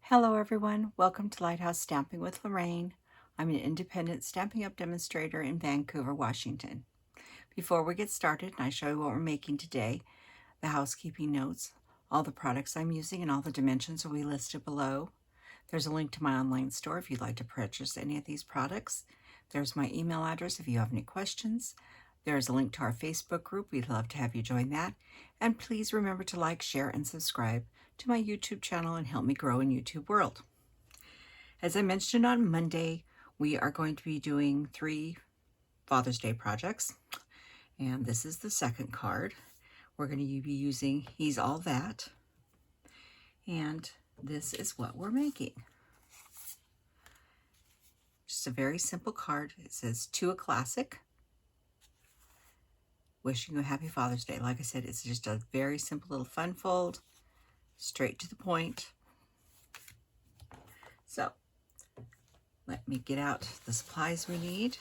Hello everyone, welcome to Lighthouse Stamping with Lorraine. I'm an independent Stampin' Up! Demonstrator in Vancouver, Washington. Before we get started and I show you what we're making today, the housekeeping notes, all the products I'm using and all the dimensions will be listed below. There's a link to my online store if you'd like to purchase any of these products. There's my email address if you have any questions. There's a link to our Facebook group. We'd love to have you join that. And please remember to like, share, and subscribe to my YouTube channel and help me grow in YouTube world. As I mentioned on Monday, we are going to be doing 3 Father's Day projects. And this is the second card. We're going to be using He's All That. And this is what we're making. Just a very simple card. It says, to a classic. Wishing you a happy Father's Day. Like I said, it's just a very simple little fun fold. Straight to the point. So, let me get out the supplies we need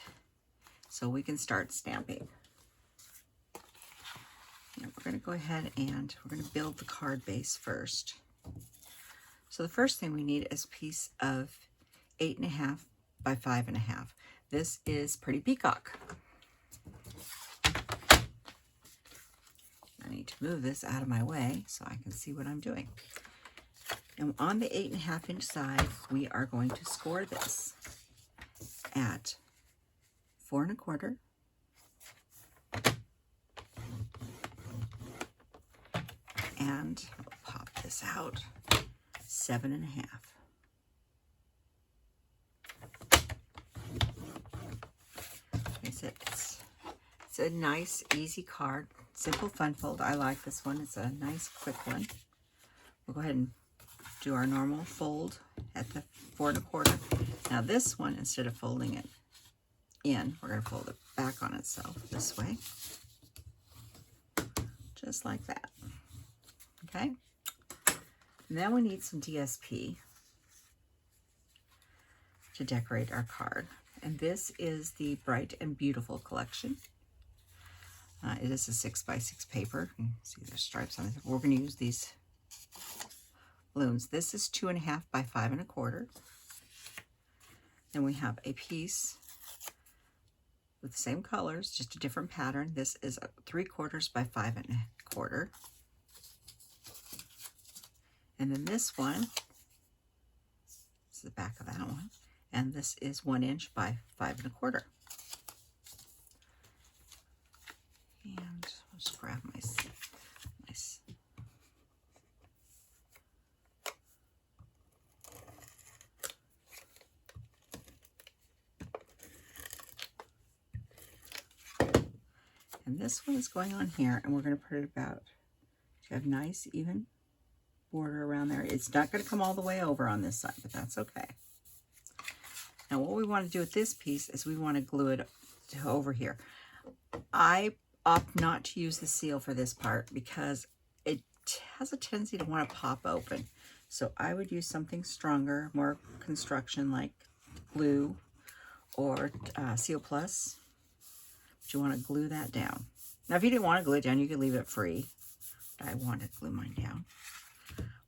so we can start stamping. Now we're going to go ahead and we're going to build the card base first. So the first thing we need is a piece of 8.5 by 5.5. This is Pretty Peacock. I need to move this out of my way so I can see what I'm doing. And on the 8.5 inch side, we are going to score this at 4 1/4. And I'll pop this out, 7 1/2. Like I said, it's a nice, easy card. Simple fun fold. I like this one. It's a nice, quick one. We'll go ahead and do our normal fold at the 4 1/4. Now this one, instead of folding it in, we're going to fold it back on itself this way. Just like that. Okay? And then we need some DSP to decorate our card. And this is the Bright and Beautiful collection. It is a 6 by 6 paper. You can see there's stripes on it. We're going to use these balloons. This is 2.5 by 5 1/4. Then we have a piece with the same colors, just a different pattern. This is 3/4 by 5 1/4. And then this one, this is the back of that one, and this is 1 inch by 5 1/4. And I'll just grab my nice. And this one is going on here, and we're going to put it about to have nice, even border around there. It's not going to come all the way over on this side, but that's okay. Now, what we want to do with this piece is we want to glue it to over here. I opt not to use the seal for this part because it has a tendency to want to pop open. So I would use something stronger, more construction like glue or Seal Plus. But you want to glue that down. Now if you didn't want to glue it down, you could leave it free. But I want to glue mine down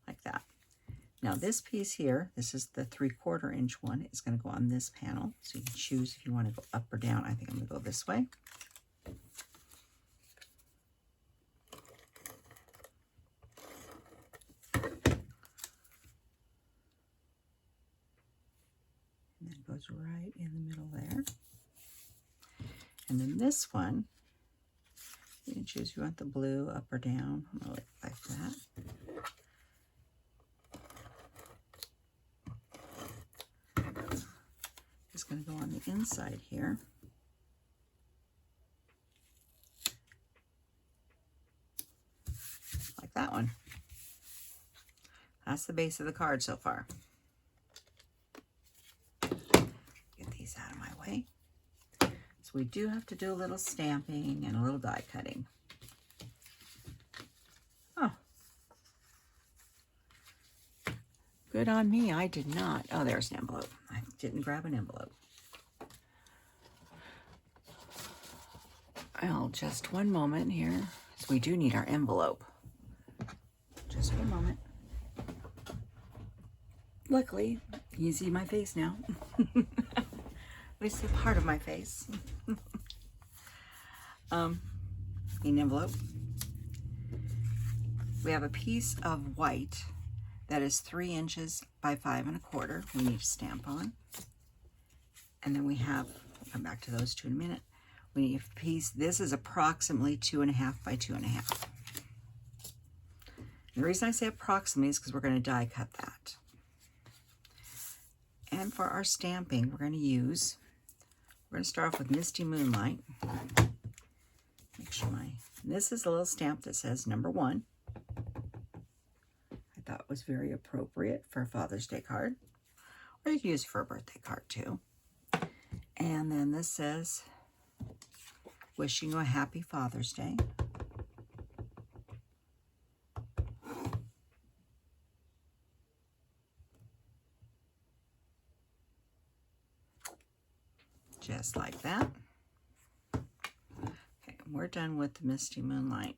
like that. Now this piece here, this is the 3/4 inch one. It's going to go on this panel. So you can choose if you want to go up or down. I think I'm going to go this way. And it goes right in the middle there. And then this one, you can choose if you want the blue up or down. I'm going to like that. It's going to go on the inside here. Like that one. That's the base of the card so far. Get these out of my way. So we do have to do a little stamping and a little die cutting. Oh. Good on me, I did not. Oh, there's an envelope. I didn't grab an envelope. Well, just one moment here. So we do need our envelope. Just a moment. Luckily, you can see my face now. At least a part of my face. An envelope. We have a piece of white that is 3 inches by 5 1/4. We need to stamp on. And then we have, I'll come back to those two in a minute. We need a piece, this is approximately 2.5 by 2.5. The reason I say approximately is because we're going to die cut that. And for our stamping, we're going to start off with Misty Moonlight. Make sure this is a little stamp that says number 1. I thought it was very appropriate for a Father's Day card. Or you can use it for a birthday card too. And then this says, wishing you a happy Father's Day. Just like that. Okay, we're done with the Misty Moonlight.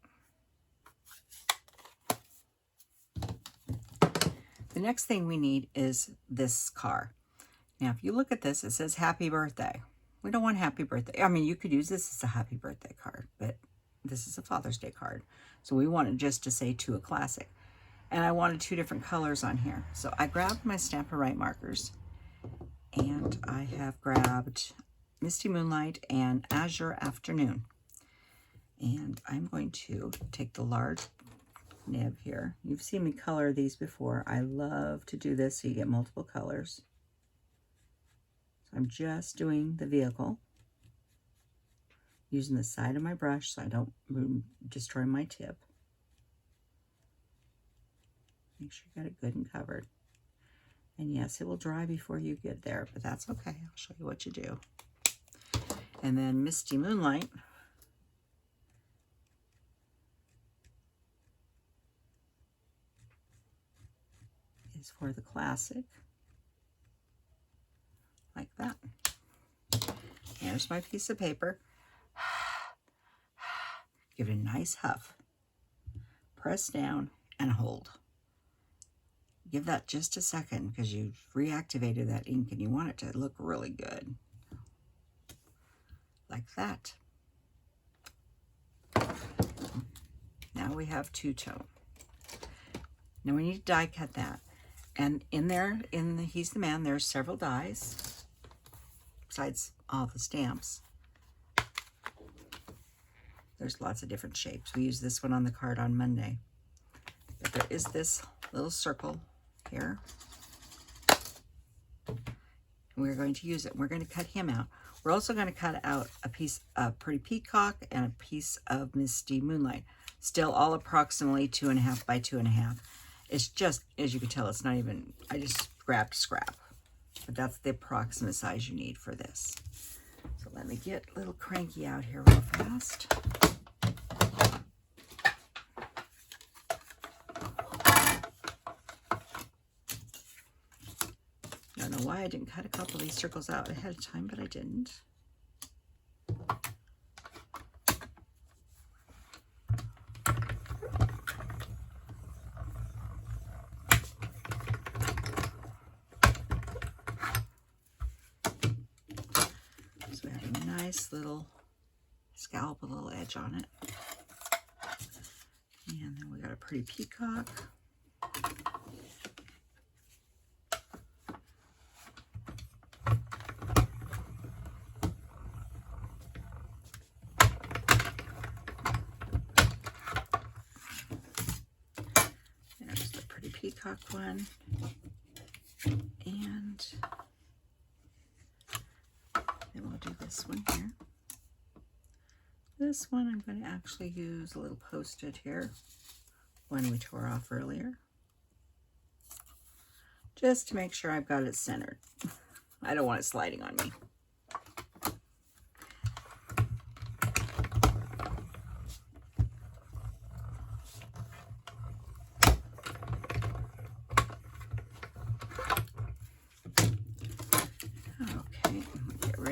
The next thing we need is this card. Now, if you look at this, it says happy birthday. We don't want happy birthday. I mean, you could use this as a happy birthday card, but this is a Father's Day card. So we want it just to say to a classic. And I wanted 2 different colors on here. So I grabbed my Stampin' Dimensionals markers, and I have grabbed Misty Moonlight and Azure Afternoon. And I'm going to take the large nib here. You've seen me color these before. I love to do this so you get multiple colors. So I'm just doing the vehicle, using the side of my brush so I don't destroy my tip. Make sure you got it good and covered. And yes, it will dry before you get there, but that's okay. I'll show you what you do. And then Misty Moonlight is for the classic, like that. Here's my piece of paper. Give it a nice huff. Press down and hold. Give that just a second because you've reactivated that ink and you want it to look really good. Like that. Now we have two-tone. Now we need to die cut that. And in there, He's the Man, there's several dies, besides all the stamps. There's lots of different shapes. We use this one on the card on Monday. But there is this little circle here. And we're going to use it. We're going to cut him out. We're also going to cut out a piece of Pretty Peacock and a piece of Misty Moonlight. Still all approximately 2.5 by 2.5. It's just, as you can tell, it's not even, I just grabbed scrap. But that's the approximate size you need for this. So let me get a little cranky out here real fast. I don't know why I didn't cut a couple of these circles out ahead of time, but I didn't. So we have a nice little scallop, a little edge on it. And then we got a Pretty Peacock. Peacock one, and then we'll do this one here. This one I'm going to actually use a little post-it here, one we tore off earlier, just to make sure I've got it centered. I don't want it sliding on me.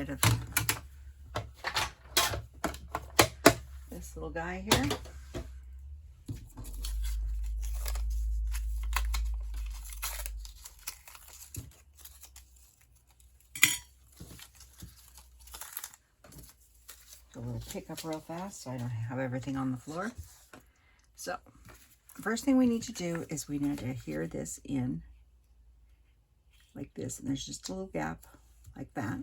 Of this little guy here. pick up real fast so I don't have everything on the floor. So, first thing we need to do is we need to adhere this in like this, and there's just a little gap like that.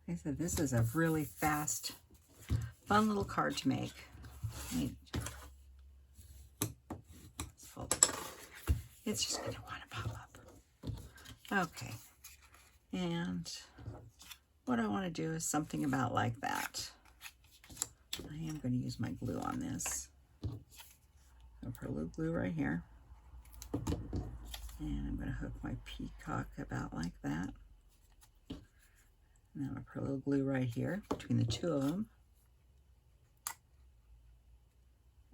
Like I said, this is a really fast, fun little card to make. It's just going to want to pop up. Okay. And what I want to do is something about like that. I am going to use my glue on this. I'll put a little glue right here. And I'm going to hook my peacock about like that. And then I'll put a little glue right here between the two of them.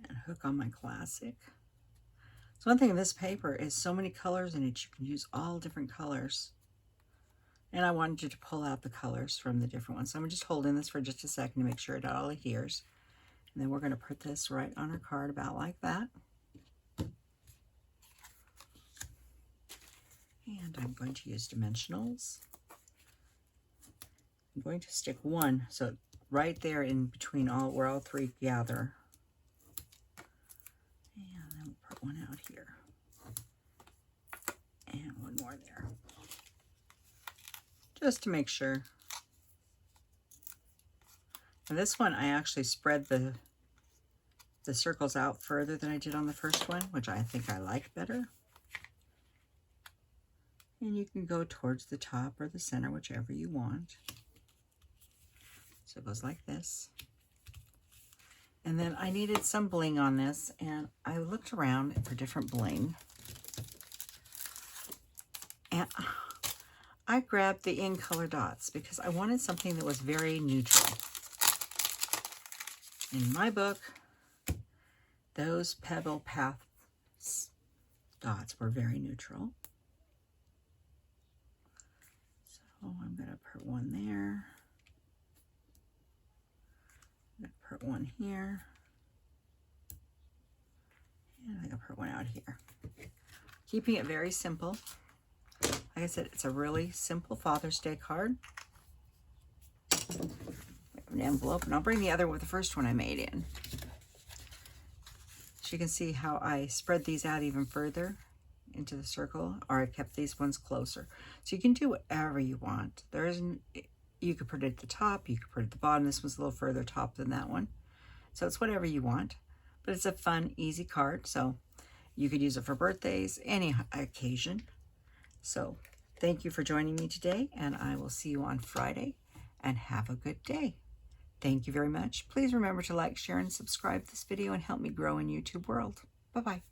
And hook on my classic. So one thing in this paper is so many colors in it, you can use all different colors. And I wanted you to pull out the colors from the different ones. So I'm just holding this for just a second to make sure it all adheres. And then we're going to put this right on our card about like that. And I'm going to use Dimensionals. I'm going to stick one, so right there in between where all three gather. And then we'll put one out here. And one more there. Just to make sure. And this one, I actually spread the circles out further than I did on the first one, which I think I like better. And you can go towards the top or the center, whichever you want. So it goes like this. And then I needed some bling on this, and I looked around for different bling. And I grabbed the In Color Dots because I wanted something that was very neutral. In my book, those Pebble Paths dots were very neutral. So I'm going to put one there. I'm going to put one here. And I'm going to put one out here. Keeping it very simple. Like I said, it's a really simple Father's Day card. An envelope, and I'll bring the other with the first one I made in. So you can see how I spread these out even further into the circle, or I kept these ones closer. So you can do whatever you want. There isn't, you could put it at the top, you could put it at the bottom. This one's a little further top than that one. So it's whatever you want, but it's a fun, easy card. So you could use it for birthdays, any occasion. So thank you for joining me today, and I will see you on Friday, and have a good day. Thank you very much. Please remember to like, share, and subscribe this video and help me grow in YouTube world. Bye-bye.